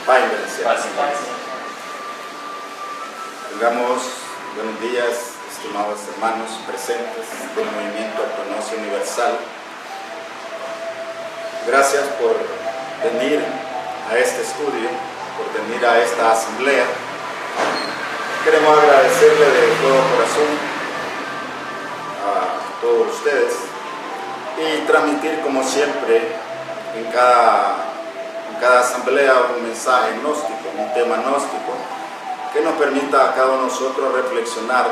Paz y bendición. Paz y bendición. Tengamos buenos días, estimados hermanos presentes del Movimiento Ortodoxo Universal. Gracias por venir a este estudio, por venir a esta asamblea. Queremos agradecerle de todo corazón a todos ustedes y transmitir, como siempre, en cada asamblea un mensaje gnóstico, un tema gnóstico, que nos permita a cada uno de nosotros reflexionar,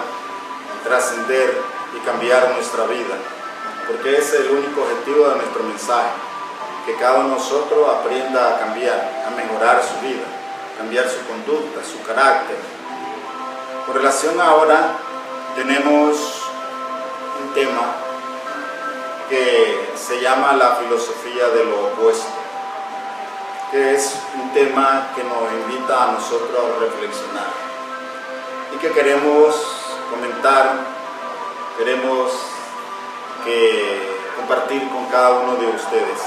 trascender y cambiar nuestra vida, porque ese es el único objetivo de nuestro mensaje, que cada uno de nosotros aprenda a cambiar, a mejorar su vida, cambiar su conducta, su carácter. Con relación ahora, tenemos un tema que se llama la filosofía de lo opuesto, que es un tema que nos invita a nosotros a reflexionar y que queremos comentar, queremos compartir con cada uno de ustedes.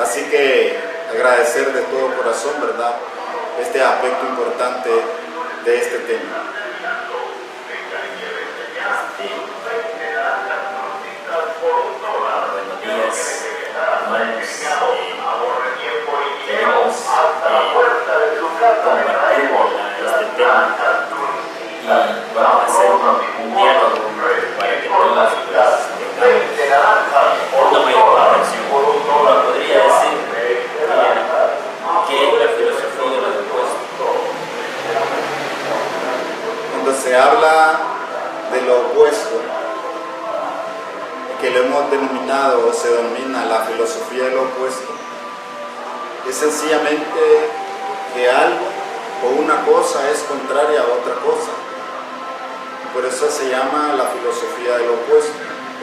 Así que agradecer de todo corazón, ¿verdad?, este aspecto importante de este tema. Buenos días, hermanos. Queremos compartir este tema y vamos a hacer un diálogo para que todos tengamos una mayor comprensión. Uno podría decir que es la filosofía de lo opuesto. Cuando se habla de lo opuesto, que lo hemos denominado o se denomina la filosofía de lo opuesto, es sencillamente que algo o una cosa es contraria a otra cosa. Por eso se llama la filosofía de lo opuesto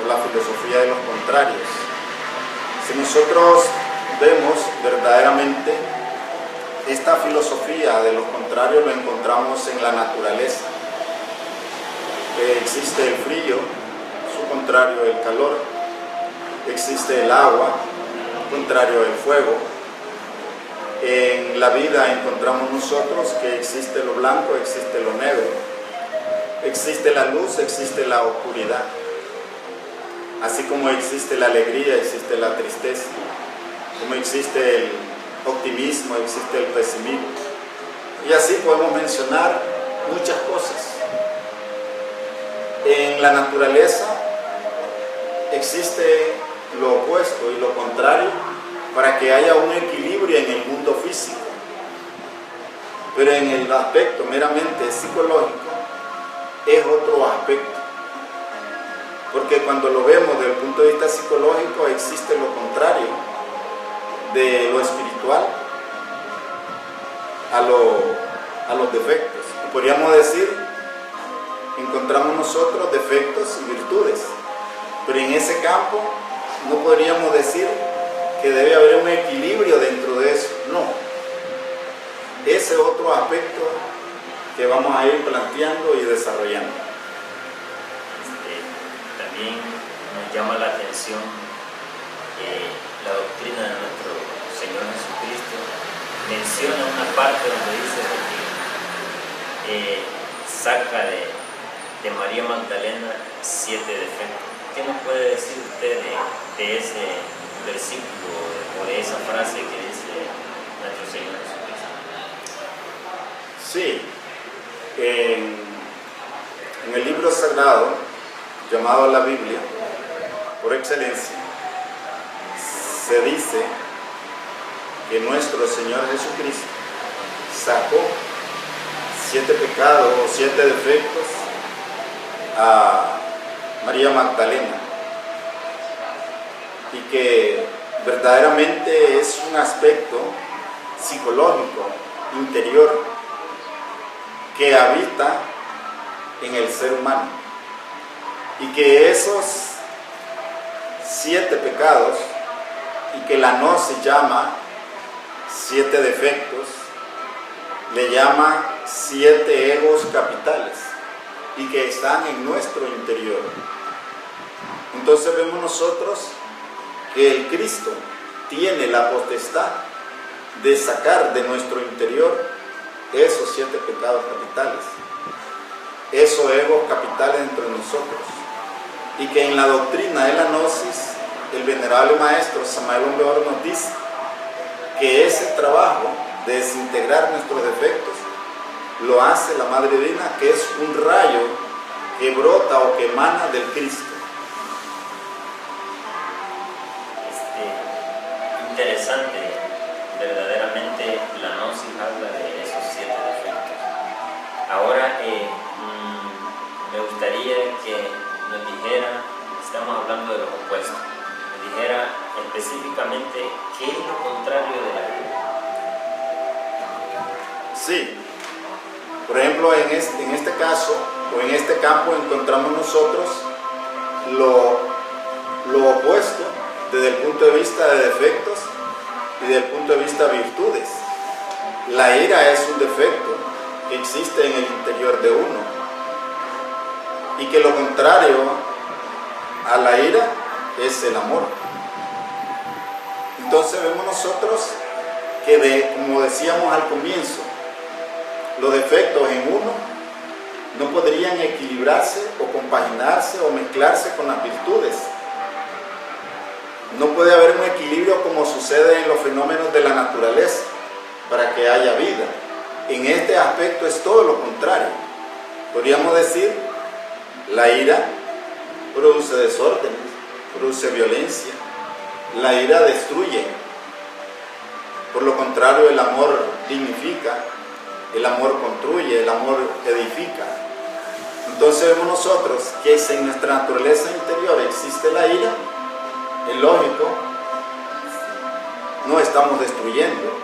o la filosofía de los contrarios. Si nosotros vemos verdaderamente esta filosofía de los contrarios, lo encontramos en la naturaleza. Existe el frío, su contrario el calor. Existe el agua, contrario el fuego. En la vida encontramos nosotros que existe lo blanco, existe lo negro. Existe la luz, existe la oscuridad. Así como existe la alegría, existe la tristeza. Como existe el optimismo, existe el pesimismo. Y así podemos mencionar muchas cosas. En la naturaleza existe lo opuesto y lo contrario para que haya un equilibrio en el mundo físico. Pero en el aspecto meramente psicológico es otro aspecto. Porque cuando lo vemos desde el punto de vista psicológico existe lo contrario de lo espiritual a los defectos. Y podríamos decir, encontramos nosotros defectos y virtudes, pero en ese campo no podríamos decir que debe haber un equilibrio dentro de eso, no. Ese es otro aspecto que vamos a ir planteando y desarrollando. También nos llama la atención la doctrina de nuestro Señor Jesucristo menciona una parte donde dice que saca de María Magdalena 7 defectos. ¿Qué nos puede decir usted de ese versículo o de esa frase que dice nuestro Señor Jesucristo? Sí, en el libro sagrado llamado la Biblia, por excelencia, se dice que nuestro Señor Jesucristo sacó 7 pecados o 7 defectos a María Magdalena, y que verdaderamente es un aspecto psicológico, interior, que habita en el ser humano, y que esos 7 pecados, y que la gnosis llama 7 defectos, le llama 7 egos capitales, y que están en nuestro interior. Entonces vemos nosotros que el Cristo tiene la potestad de sacar de nuestro interior esos 7 pecados capitales, esos egos capitales dentro de nosotros, y que en la doctrina de la Gnosis el venerable maestro Samael Aun Weor nos dice que ese trabajo de desintegrar nuestros defectos lo hace la Madre Divina, que es un rayo que brota o que emana del Cristo. Interesante, verdaderamente la Gnosis habla de esos 7 defectos. Ahora me gustaría que nos dijera, estamos hablando de los opuestos, nos dijera específicamente qué es lo contrario de la ira. Sí, por ejemplo, en este caso o en este campo encontramos nosotros lo opuesto desde el punto de vista de defectos y desde el punto de vista de virtudes. La ira es un defecto que existe en el interior de uno, y que lo contrario a la ira es el amor. Entonces vemos nosotros que como decíamos al comienzo, los defectos en uno no podrían equilibrarse o compaginarse o mezclarse con las virtudes. No puede haber un equilibrio como sucede en los fenómenos de la naturaleza para que haya vida. En este aspecto es todo lo contrario. Podríamos decir, la ira produce desórdenes, produce violencia. La ira destruye. Por lo contrario, el amor dignifica, el amor construye, el amor edifica. Entonces vemos nosotros que si en nuestra naturaleza interior existe la ira, es lógico, no estamos destruyendo.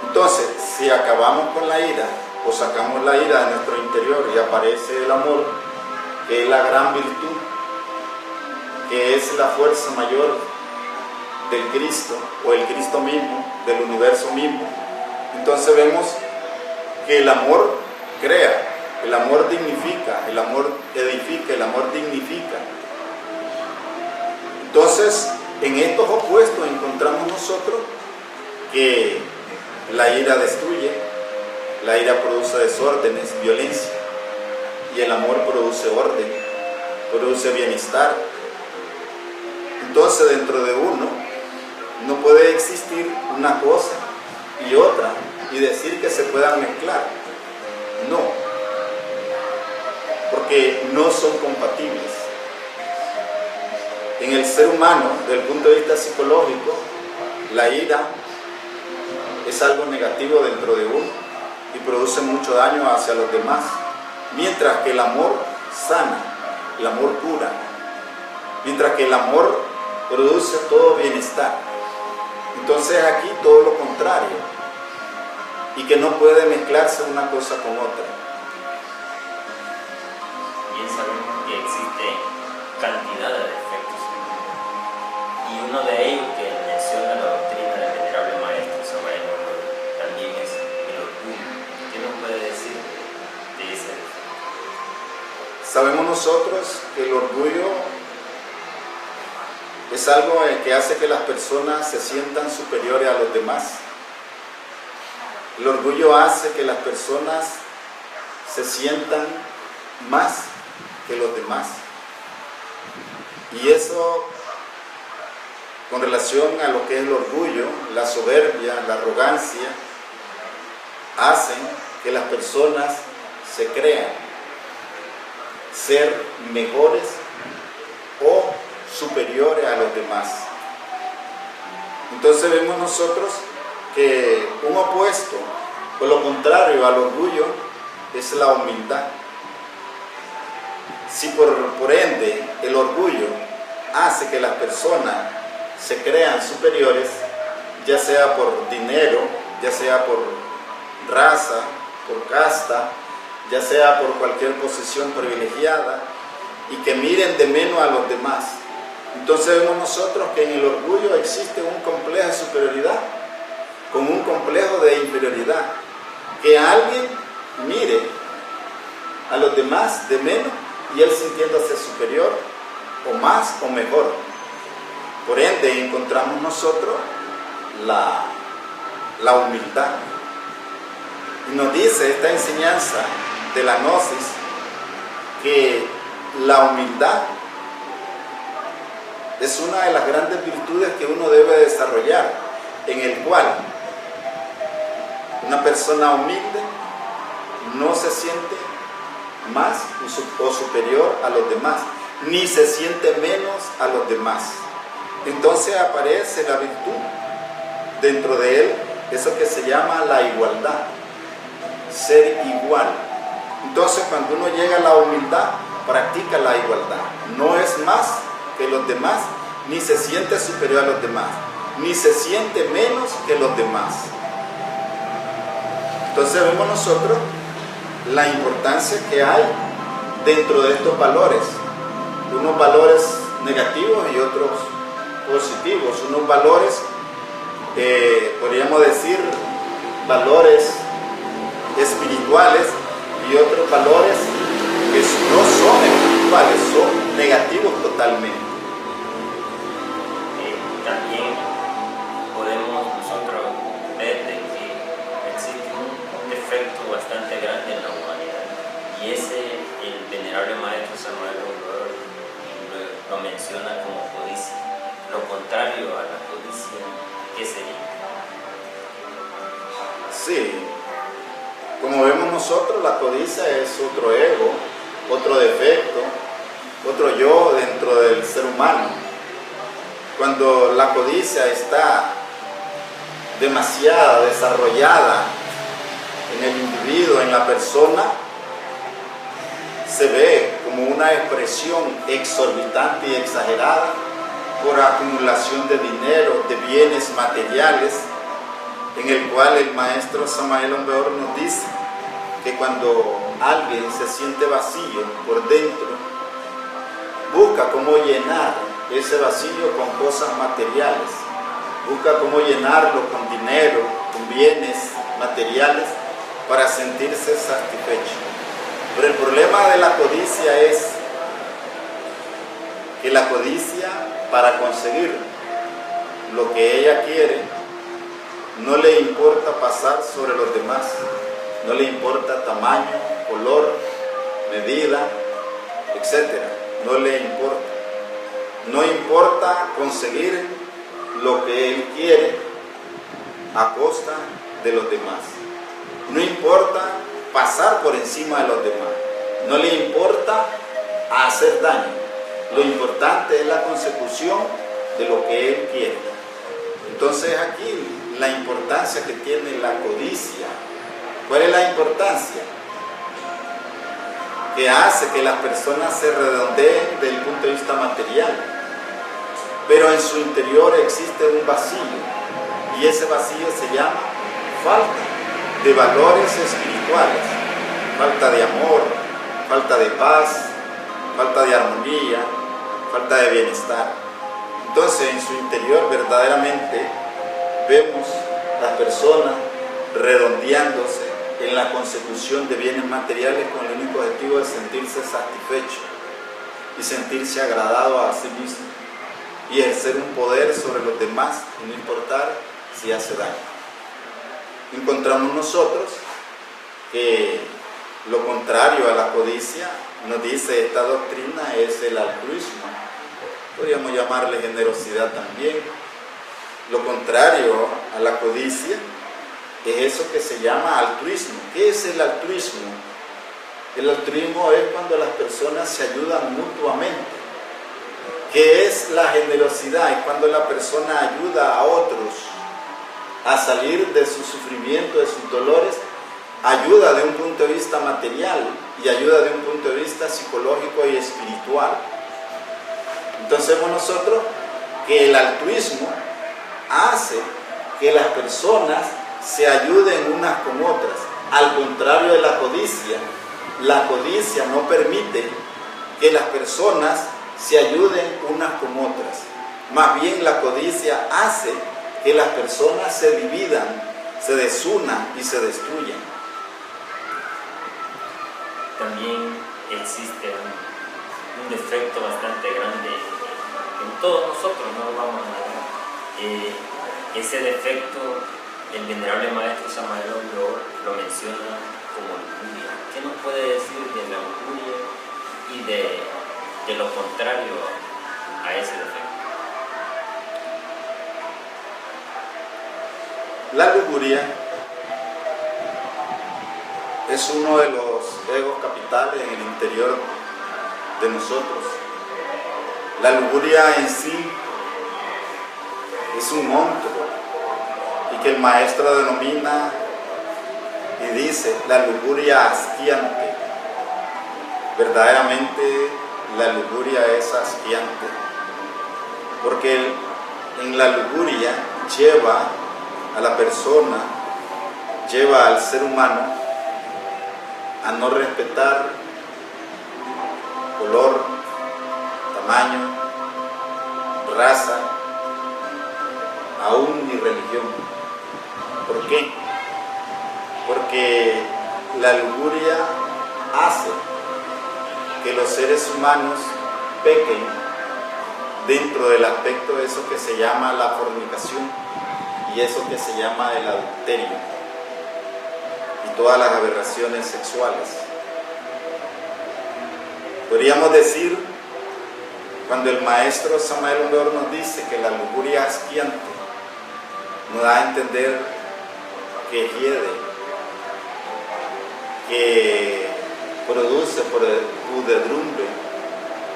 Entonces, si acabamos con la ira o sacamos la ira de nuestro interior y aparece el amor, que es la gran virtud, que es la fuerza mayor del Cristo o el Cristo mismo, del universo mismo, entonces vemos que el amor crea, el amor dignifica, el amor edifica, el amor dignifica. Entonces, en estos opuestos encontramos nosotros que la ira destruye, la ira produce desórdenes, violencia, y el amor produce orden, produce bienestar. Entonces, dentro de uno no puede existir una cosa y otra y decir que se puedan mezclar. No, porque no son compatibles. En el ser humano, desde el punto de vista psicológico, la ira es algo negativo dentro de uno y produce mucho daño hacia los demás, mientras que el amor sana, el amor cura, mientras que el amor produce todo bienestar. Entonces aquí todo lo contrario, y que no puede mezclarse una cosa con otra. Bien sabemos que existe cantidad de defectos, y uno de ellos que menciona la doctrina del venerable maestro Samael Aun Weor también es el orgullo. ¿Qué nos puede decir de ese defecto? Sabemos nosotros que el orgullo es algo que hace que las personas se sientan superiores a los demás. El orgullo hace que las personas se sientan más que los demás. Y eso, con relación a lo que es el orgullo, la soberbia, la arrogancia, hacen que las personas se crean ser mejores o superiores a los demás. Entonces vemos nosotros que un opuesto, o lo contrario al orgullo, es la humildad. Si por ende el orgullo hace que las personas se crean superiores, ya sea por dinero, ya sea por raza, por casta, ya sea por cualquier posición privilegiada, y que miren de menos a los demás, entonces vemos nosotros que en el orgullo existe un complejo de superioridad con un complejo de inferioridad, que alguien mire a los demás de menos y él sintiéndose superior o más o mejor. Por ende encontramos nosotros la humildad. Y nos dice esta enseñanza de la gnosis que la humildad es una de las grandes virtudes que uno debe desarrollar, en el cual una persona humilde no se siente más o superior a los demás, ni se siente menos a los demás. Entonces aparece la virtud dentro de él, eso que se llama la igualdad, ser igual. Entonces cuando uno llega a la humildad, practica la igualdad, no es más que los demás, ni se siente superior a los demás, ni se siente menos que los demás. Entonces vemos nosotros la importancia que hay dentro de estos valores, unos valores negativos y otros positivos, unos valores, podríamos decir, valores espirituales y otros valores que no son espirituales, son negativos totalmente. También podemos nosotros ver de que existe un defecto bastante grande en la humanidad, y ese el venerable maestro Samuel Rombauer lo menciona como codicia. Lo contrario a la codicia, ¿qué sería? Sí, como vemos nosotros, la codicia es otro ego, otro defecto, otro yo dentro del ser humano. Cuando la codicia está demasiado desarrollada en el individuo, en la persona, se ve como una expresión exorbitante y exagerada por acumulación de dinero, de bienes materiales, en el cual el maestro Samael Aun Weor nos dice que cuando alguien se siente vacío por dentro, busca cómo llenar ese vacío con cosas materiales, busca cómo llenarlo con dinero, con bienes materiales para sentirse satisfecho. Pero el problema de la codicia es que la codicia, para conseguir lo que ella quiere, no le importa pasar sobre los demás, no le importa tamaño, color, medida, etc. No le importa. No importa conseguir lo que él quiere a costa de los demás. No importa pasar por encima de los demás. No le importa hacer daño. Lo importante es la consecución de lo que él quiere. Entonces aquí la importancia que tiene la codicia. ¿Cuál es la importancia? Que hace que las personas se redondeen desde el punto de vista material, pero en su interior existe un vacío, y ese vacío se llama falta de valores espirituales, falta de amor, falta de paz, falta de armonía, falta de bienestar. Entonces en su interior verdaderamente vemos las personas redondeándose en la consecución de bienes materiales con el único objetivo de sentirse satisfecho y sentirse agradado a sí mismo y ejercer un poder sobre los demás y no importar si hace daño. Encontramos nosotros que lo contrario a la codicia, nos dice esta doctrina, es el altruismo. Podríamos llamarle generosidad también. Lo contrario a la codicia es eso que se llama altruismo. ¿Qué es el altruismo? El altruismo es cuando las personas se ayudan mutuamente. ¿Qué es la generosidad? Es cuando la persona ayuda a otros a salir de su sufrimiento, de sus dolores, ayuda de un punto de vista material y ayuda de un punto de vista psicológico y espiritual. Entonces vemos nosotros que el altruismo hace que las personas se ayuden unas con otras. Al contrario de la codicia no permite que las personas se ayuden unas con otras. Más bien la codicia hace que las personas se dividan, se desunan y se destruyan. También existe un defecto bastante grande en todos nosotros, no lo vamos a negar. Ese defecto el venerable maestro Samael Aun Weor lo menciona como lujuria. ¿Qué nos puede decir de la lujuria y de lo contrario a ese defecto? La lujuria es uno de los egos capitales en el interior de nosotros. La lujuria en sí es un monstruo y que el maestro denomina y dice la lujuria asqueante. Verdaderamente la lujuria es asqueante, porque en la lujuria lleva a la persona, lleva al ser humano a no respetar color, tamaño, raza, aún ni religión. ¿Por qué? Porque la lujuria hace que los seres humanos pequen dentro del aspecto de eso que se llama la fornicación y eso que se llama el adulterio y todas las aberraciones sexuales. Podríamos decir, cuando el maestro Samael Aun Weor nos dice que la lujuria asqueante nos da a entender que hiede, que produce pudredumbre,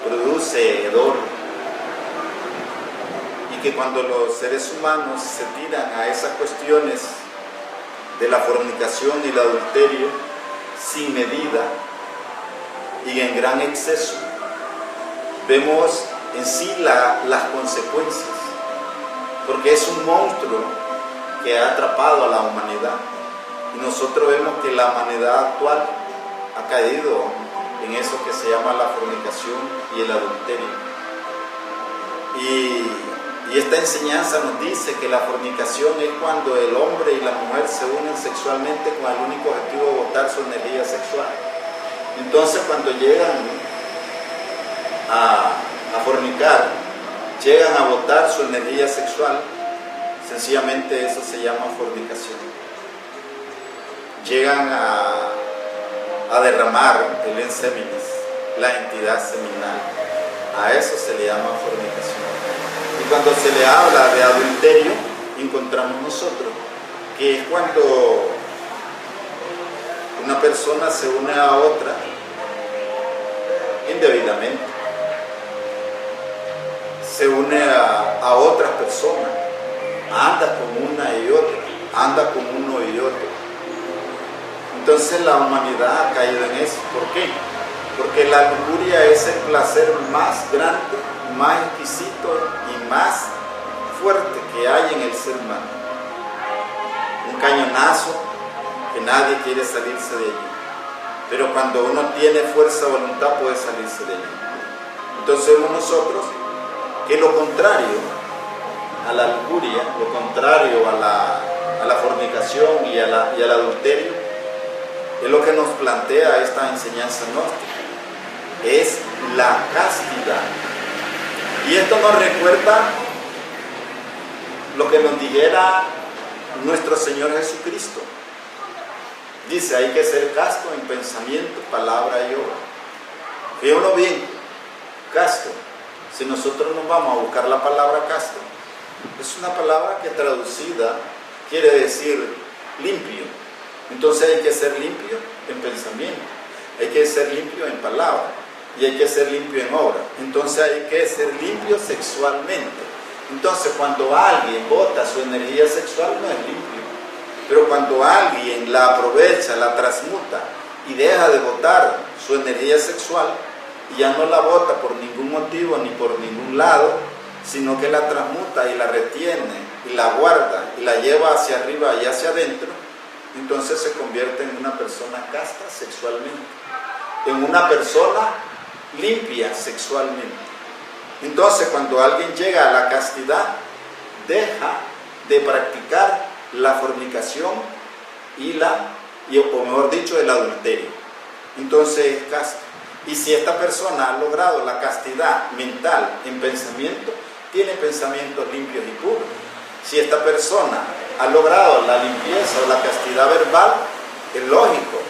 produce hedor, y que cuando los seres humanos se tiran a esas cuestiones de la fornicación y el adulterio sin medida y en gran exceso, vemos en sí las consecuencias, porque es un monstruo que ha atrapado a la humanidad, y nosotros vemos que la humanidad actual ha caído en eso que se llama la fornicación y el adulterio. Y esta enseñanza nos dice que la fornicación es cuando el hombre y la mujer se unen sexualmente con el único objetivo de botar su energía sexual. Entonces, cuando llegan a fornicar, llegan a botar su energía sexual, sencillamente eso se llama fornicación. Llegan a derramar el enseminis, la entidad seminal. A eso se le llama fornicación. Y cuando se le habla de adulterio, encontramos nosotros que es cuando una persona se une a otra indebidamente, se une a otras personas, anda con una y otra, anda con uno y otro. Entonces la humanidad ha caído en eso. ¿Por qué? Porque la lujuria es el placer más grande, más exquisito y más fuerte que hay en el ser humano. Un cañonazo que nadie quiere salirse de allí, pero cuando uno tiene fuerza de voluntad puede salirse de allí. Entonces vemos nosotros que lo contrario a la lujuria, lo contrario a la fornicación y al adulterio, es lo que nos plantea esta enseñanza gnóstica, es la castidad. Y esto nos recuerda lo que nos dijera nuestro Señor Jesucristo. Dice, hay que ser casto en pensamiento, palabra y obra. Fíjenlo bien, casto. Si nosotros nos vamos a buscar la palabra casto, es una palabra que traducida quiere decir limpio. Entonces hay que ser limpio en pensamiento, hay que ser limpio en palabra y hay que ser limpio en obra. Entonces hay que ser limpio sexualmente. Entonces cuando alguien bota su energía sexual no es limpio, pero cuando alguien la aprovecha, la transmuta y deja de botar su energía sexual y ya no la bota por ningún motivo ni por ningún lado, sino que la transmuta y la retiene y la guarda y la lleva hacia arriba y hacia adentro, entonces se convierte en una persona casta sexualmente, en una persona limpia sexualmente. Entonces cuando alguien llega a la castidad, deja de practicar la fornicación o mejor dicho, el adulterio. Entonces es casto. Y si esta persona ha logrado la castidad mental en pensamiento, tiene pensamientos limpios y puros. Si esta persona ha logrado la limpieza o la castidad verbal, es lógico,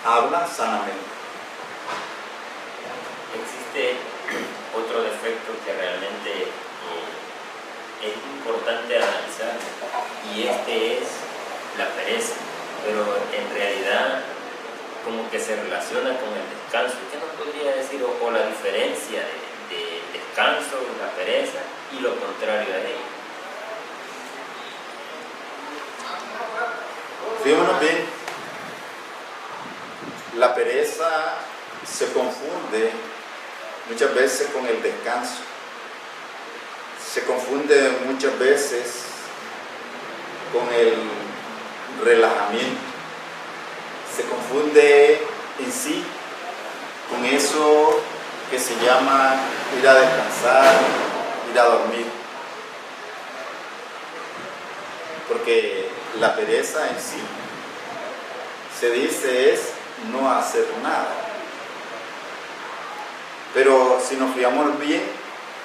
habla sanamente. Existe otro defecto que realmente es importante analizar, y este es la pereza, pero en realidad como que se relaciona con el descanso. ¿Qué nos podría decir o la diferencia de descanso, la pereza y lo contrario a ello? Fíjense bien, la pereza se confunde muchas veces con el descanso, se confunde muchas veces con el relajamiento, se confunde en sí con eso que se llama ir a descansar, ir a dormir, porque la pereza en sí se dice es no hacer nada, pero si nos fijamos bien,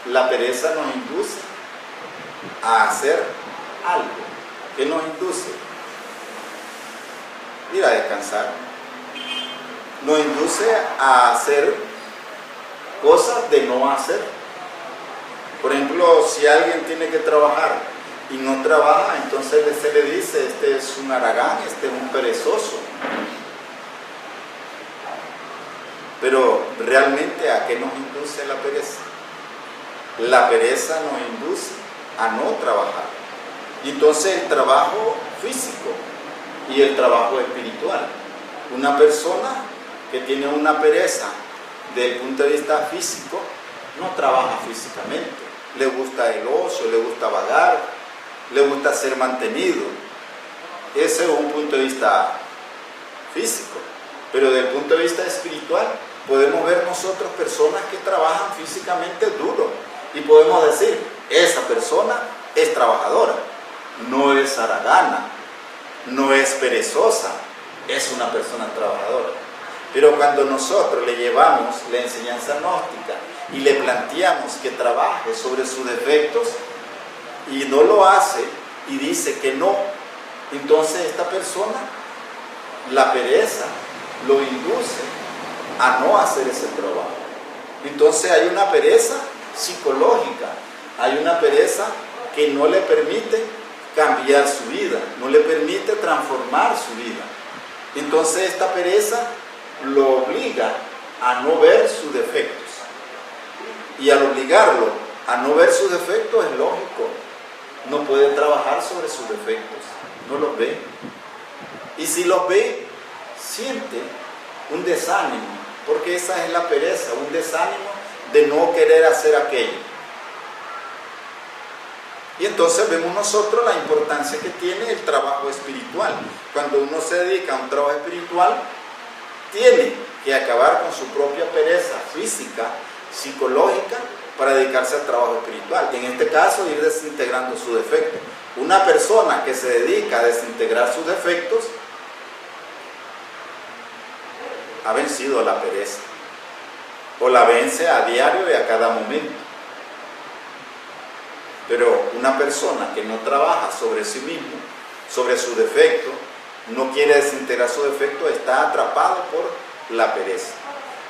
la pereza nos induce a hacer algo. ¿Qué nos induce? Ir a descansar. Nos induce a hacer cosas de no hacer. Por ejemplo, si alguien tiene que trabajar y no trabaja, entonces se le dice, este es un haragán, este es un perezoso. Pero realmente, ¿a qué nos induce la pereza? La pereza nos induce a no trabajar. Y entonces el trabajo físico y el trabajo espiritual. Una persona que tiene una pereza desde el punto de vista físico, no trabaja físicamente. Le gusta el ocio, le gusta vagar, le gusta ser mantenido. Ese es un punto de vista físico. Pero desde el punto de vista espiritual, podemos ver nosotros personas que trabajan físicamente duro y podemos decir, esa persona es trabajadora, no es haragana, no es perezosa, es una persona trabajadora. Pero cuando nosotros le llevamos la enseñanza gnóstica y le planteamos que trabaje sobre sus defectos y no lo hace y dice que no, entonces esta persona, la pereza lo induce a no hacer ese trabajo. Entonces hay una pereza psicológica, hay una pereza que no le permite cambiar su vida, no le permite transformar su vida. Entonces esta pereza lo obliga a no ver sus defectos. Y al obligarlo a no ver sus defectos, es lógico, no puede trabajar sobre sus defectos, no los ve. Y si los ve, siente un desánimo, porque esa es la pereza, un desánimo de no querer hacer aquello. Y entonces vemos nosotros la importancia que tiene el trabajo espiritual. Cuando uno se dedica a un trabajo espiritual, tiene que acabar con su propia pereza física, psicológica, para dedicarse al trabajo espiritual. Y en este caso, ir desintegrando su defecto. Una persona que se dedica a desintegrar sus defectos, ha vencido la pereza, o la vence a diario y a cada momento. Pero una persona que no trabaja sobre sí mismo, sobre su defecto, no quiere desintegrar su defecto, está atrapado por la pereza.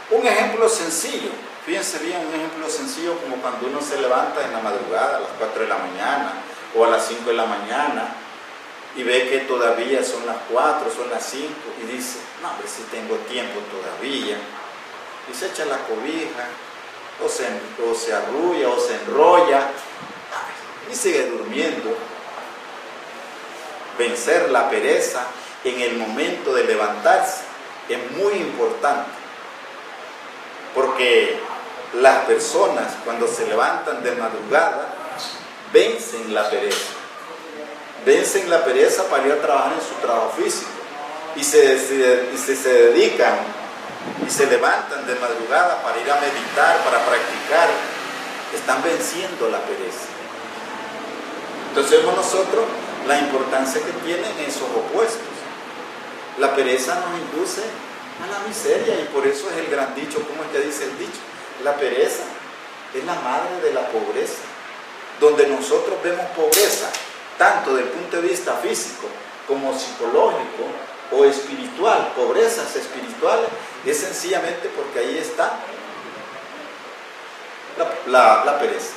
Un ejemplo sencillo, fíjense bien, un ejemplo sencillo como cuando uno se levanta en la madrugada a las 4 de la mañana o a las 5 de la mañana y ve que todavía son las 4, son las 5 y dice, no, hombre, si tengo tiempo todavía, y se echa la cobija o se arrulla o se enrolla y sigue durmiendo. Vencer la pereza en el momento de levantarse es muy importante, porque las personas cuando se levantan de madrugada vencen la pereza para ir a trabajar en su trabajo físico y se dedican y se levantan de madrugada para ir a meditar, para practicar, están venciendo la pereza. Entonces vemos nosotros la importancia que tienen esos opuestos. La pereza nos induce a la miseria y por eso es el gran dicho, ¿cómo es que dice el dicho? La pereza es la madre de la pobreza. Donde nosotros vemos pobreza, tanto del punto de vista físico como psicológico o espiritual, pobrezas espirituales, es sencillamente porque ahí está la pereza.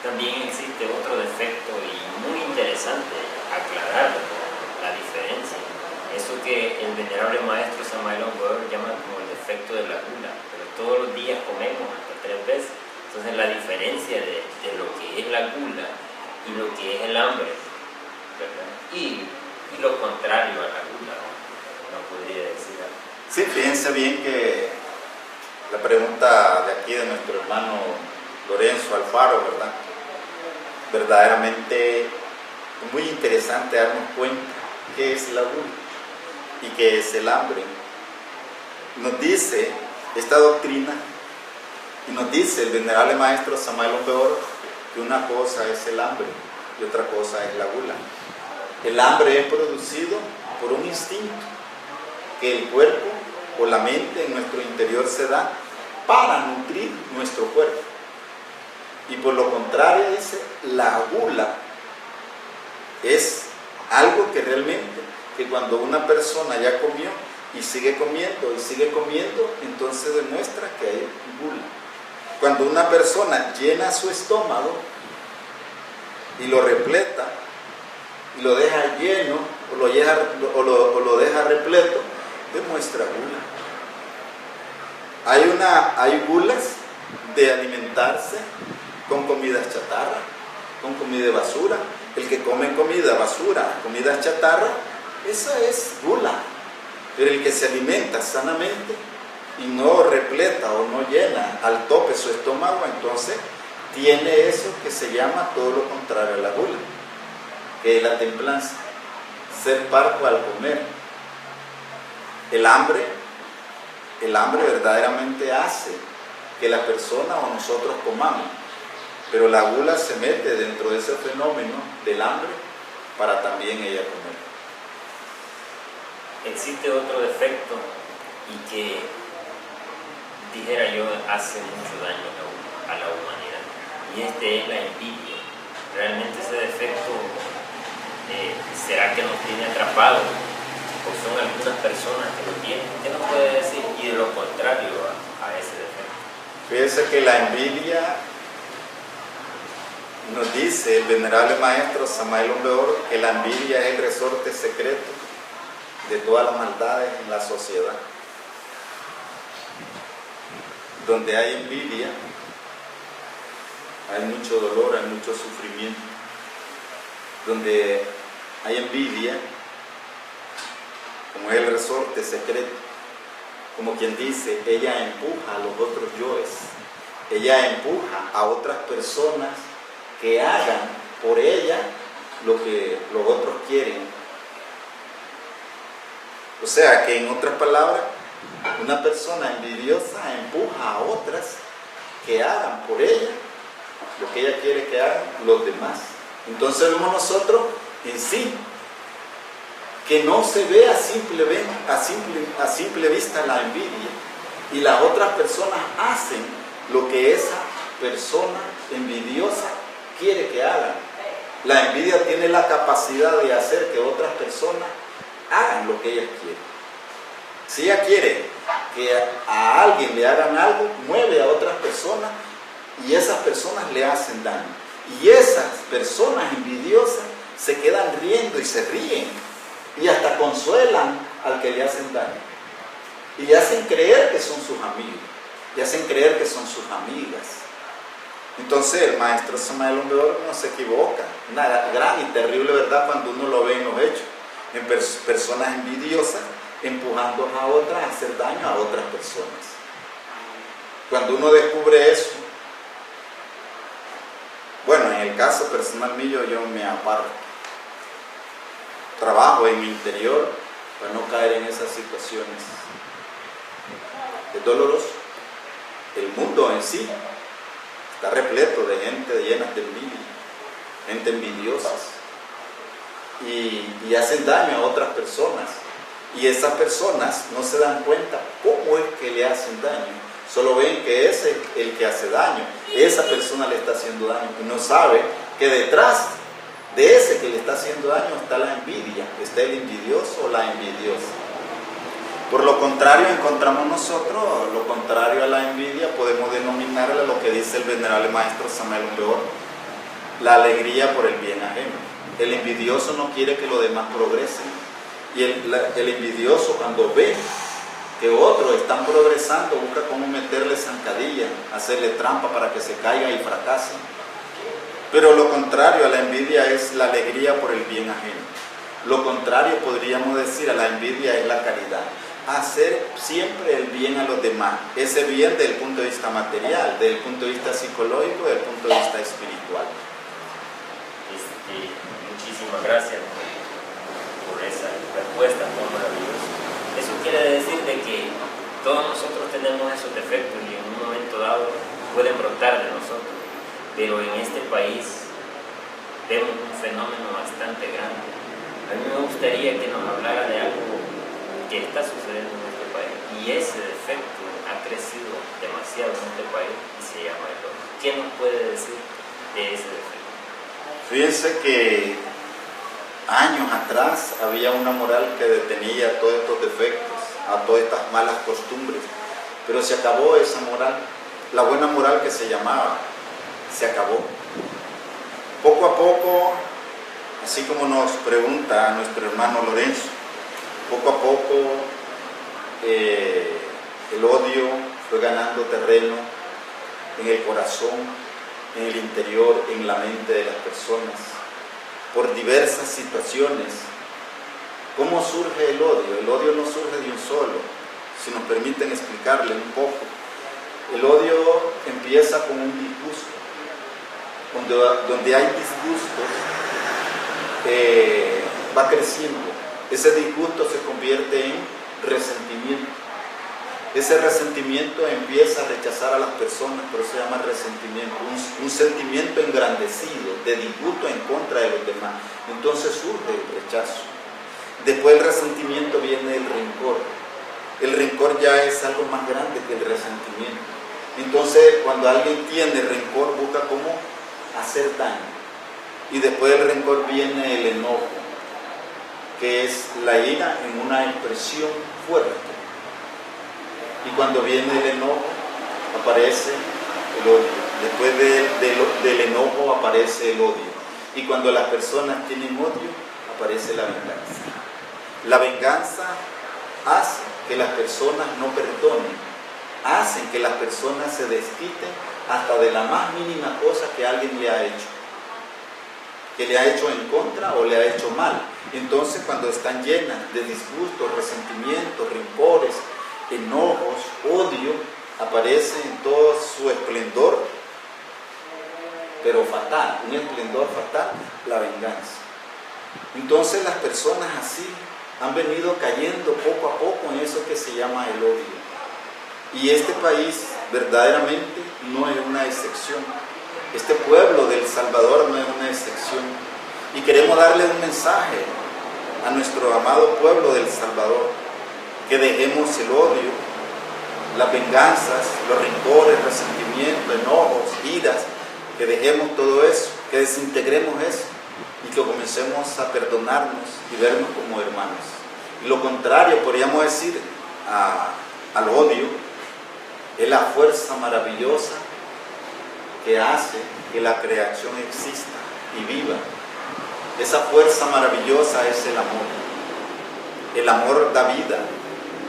También existe otro defecto y muy interesante aclararlo, la diferencia. Eso que el venerable maestro Samael Aun Weor llama como el defecto de la gula, pero todos los días comemos hasta 3 veces. Entonces la diferencia de lo que es la gula y lo que es el hambre, ¿verdad? Y lo contrario a la gula, no podría decir algo. Sí, fíjense bien que la pregunta de aquí de nuestro hermano Lorenzo Alfaro, ¿verdad? Verdaderamente es muy interesante darnos cuenta qué es la gula y qué es el hambre. Nos dice esta doctrina y nos dice el venerable maestro Samael Aun Weor que una cosa es el hambre y otra cosa es la gula. El hambre es producido por un instinto que el cuerpo o la mente en nuestro interior se da para nutrir nuestro cuerpo. Y por lo contrario dice, la gula es algo que realmente, que cuando una persona ya comió y sigue comiendo, entonces demuestra que hay gula. Cuando una persona llena su estómago y lo repleta, y lo deja lleno, o lo deja repleto, demuestra gula. Hay gulas de alimentarse con comidas chatarra, con comida basura. El que come comida basura, comida chatarra, esa es gula. Pero el que se alimenta sanamente y no repleta o no llena al tope su estómago, entonces tiene eso que se llama todo lo contrario a la gula, que es la templanza, ser parco al comer. El hambre verdaderamente hace que la persona o nosotros comamos, pero la gula se mete dentro de ese fenómeno del hambre para también ella comer. Existe otro defecto y que, dijera yo, hace mucho daño a la humanidad, y este es la envidia. Realmente ese defecto, ¿será que nos tiene atrapados? ¿O son algunas personas que lo tienen? ¿Qué nos puede decir? Y de lo contrario a ese defecto. Fíjese que la envidia, nos dice el venerable maestro Samael Aun Weor, que la envidia es el resorte secreto de todas las maldades en la sociedad. Donde hay envidia, hay mucho dolor, hay mucho sufrimiento. Donde hay envidia, como es el resorte secreto, como quien dice, ella empuja a los otros yoes, ella empuja a otras personas que hagan por ella lo que los otros quieren. O sea que, en otras palabras, una persona envidiosa empuja a otras que hagan por ella lo que ella quiere que hagan los demás. Entonces vemos nosotros en sí que no se ve a simple vista la envidia, y las otras personas hacen lo que esa persona envidiosa quiere que hagan. La envidia tiene la capacidad de hacer que otras personas hagan lo que ellas quieren. Si ella quiere que a alguien le hagan algo, mueve a otras personas y esas personas le hacen daño. Y esas personas envidiosas se quedan riendo y se ríen y hasta consuelan al que le hacen daño. Y le hacen creer que son sus amigos, le hacen creer que son sus amigas. Entonces el maestro Samael Aun Weor no se equivoca. Una gran y terrible verdad cuando uno lo ve en los hechos, en personas envidiosas empujando a otras a hacer daño a otras personas. Cuando uno descubre eso, bueno, en el caso personal mío, yo me aparto, trabajo en mi interior para no caer en esas situaciones. Es doloroso. El mundo en sí está repleto de gente llena de envidia, gente envidiosas, y hacen daño a otras personas, y esas personas no se dan cuenta cómo es que le hacen daño, solo ven que ese es el que hace daño, esa persona le está haciendo daño, y no sabe que detrás de ese que le está haciendo daño está la envidia, está el envidioso o la envidiosa. Por lo contrario encontramos nosotros, lo contrario a la envidia, podemos denominarle lo que dice el venerable maestro Samuel Weor, la alegría por el bien ajeno. El envidioso no quiere que los demás progresen, y el envidioso, cuando ve que otros están progresando, busca cómo meterle zancadilla, hacerle trampa para que se caiga y fracase. Pero lo contrario a la envidia es la alegría por el bien ajeno. Lo contrario, podríamos decir, a la envidia es la caridad. Hacer siempre el bien a los demás. Ese bien desde el punto de vista material, desde el punto de vista psicológico, desde el punto de vista espiritual. Muchísimas gracias por esa respuesta tan maravillosa. Eso quiere decir de que todos nosotros tenemos esos defectos y en un momento dado pueden brotar de nosotros. Pero en este país vemos un fenómeno bastante grande. A mí me gustaría que nos hablara de algo que está sucediendo en este país. Y ese defecto ha crecido demasiado en este país y se llama el odio. ¿Qué nos puede decir de ese defecto? Fíjense que años atrás había una moral que detenía todos estos defectos, a todas estas malas costumbres, pero se acabó esa moral, la buena moral que se llamaba, se acabó. Poco a poco, así como nos pregunta nuestro hermano Lorenzo, poco a poco el odio fue ganando terreno en el corazón, en el interior, en la mente de las personas, por diversas situaciones. ¿Cómo surge el odio? El odio no surge de un solo, si nos permiten explicarle un poco. El odio empieza con un disgusto. Donde hay disgustos, va creciendo. Ese disgusto se convierte en resentimiento. Ese resentimiento empieza a rechazar a las personas, por eso se llama resentimiento, un sentimiento engrandecido de disgusto en contra de los demás. Entonces surge el rechazo. Después del resentimiento viene el rencor. El rencor ya es algo más grande que el resentimiento. Entonces, cuando alguien tiene rencor, busca cómo hacer daño. Y después del rencor viene el enojo, que es la ira en una expresión fuerte. Y cuando viene el enojo, aparece el odio. Después del enojo aparece el odio. Y cuando las personas tienen odio, aparece la venganza. La venganza hace que las personas no perdonen, hace que las personas se desquiten hasta de la más mínima cosa que alguien le ha hecho, que le ha hecho en contra o le ha hecho mal. Entonces, cuando están llenas de disgustos, resentimientos, rencores, enojos, odio, aparece en todo su esplendor, pero fatal, un esplendor fatal, la venganza. Entonces las personas así han venido cayendo poco a poco en eso que se llama el odio. Y este país verdaderamente no es una excepción. Este pueblo del Salvador no es una excepción. Y queremos darle un mensaje a nuestro amado pueblo del Salvador, que dejemos el odio, las venganzas, los rencores, resentimientos, enojos, iras, que dejemos todo eso, que desintegremos eso y que comencemos a perdonarnos y vernos como hermanos. Y lo contrario, podríamos decir, al odio, es la fuerza maravillosa que hace que la creación exista y viva. Esa fuerza maravillosa es el amor. El amor da vida,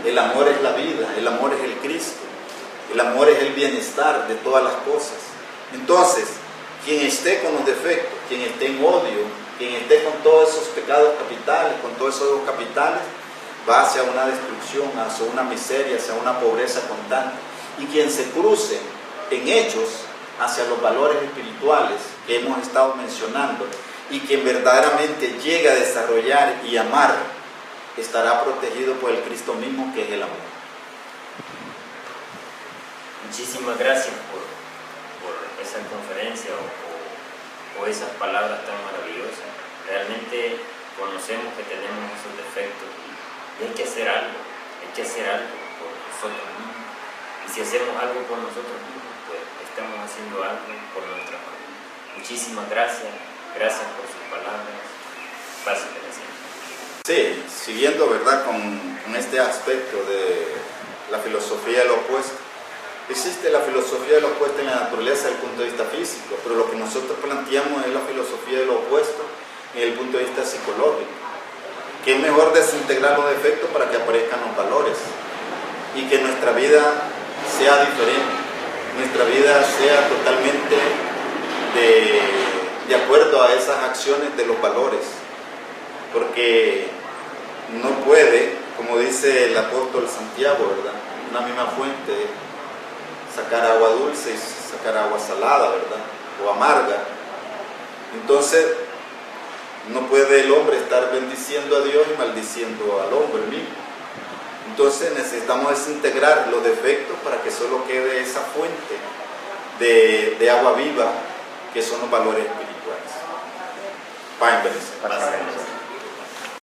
el amor es la vida, el amor es el Cristo, el amor es el bienestar de todas las cosas. Entonces, quien esté con los defectos, quien esté en odio, quien esté con todos esos pecados capitales, con todos esos dos capitales, va hacia una destrucción, hacia una miseria, hacia una pobreza constante. Y quien se cruce en hechos hacia los valores espirituales que hemos estado mencionando, y quien verdaderamente llega a desarrollar y amar, estará protegido por el Cristo mismo, que es el amor. Muchísimas gracias por esa conferencia o esas palabras tan maravillosas. Realmente conocemos que tenemos esos defectos y hay que hacer algo por nosotros mismos. Y si hacemos algo por nosotros mismos, pues estamos haciendo algo por nuestra familia. Muchísimas gracias. Gracias por sus palabras. Paz y bendición. Sí, siguiendo, ¿verdad?, con este aspecto de la filosofía del opuesto. Existe la filosofía del opuesto en la naturaleza desde el punto de vista físico, pero lo que nosotros planteamos es la filosofía del opuesto desde el punto de vista psicológico. Que es mejor desintegrar los defectos para que aparezcan los valores y que nuestra vida sea diferente, nuestra vida sea totalmente de acuerdo a esas acciones de los valores, porque no puede, como dice el apóstol Santiago, ¿verdad?, una misma fuente sacar agua dulce y sacar agua salada, ¿verdad?, o amarga. Entonces no puede el hombre estar bendiciendo a Dios y maldiciendo al hombre mismo. Entonces necesitamos desintegrar los defectos para que solo quede esa fuente de agua viva, que son los valores espirituales. Paz y bendición.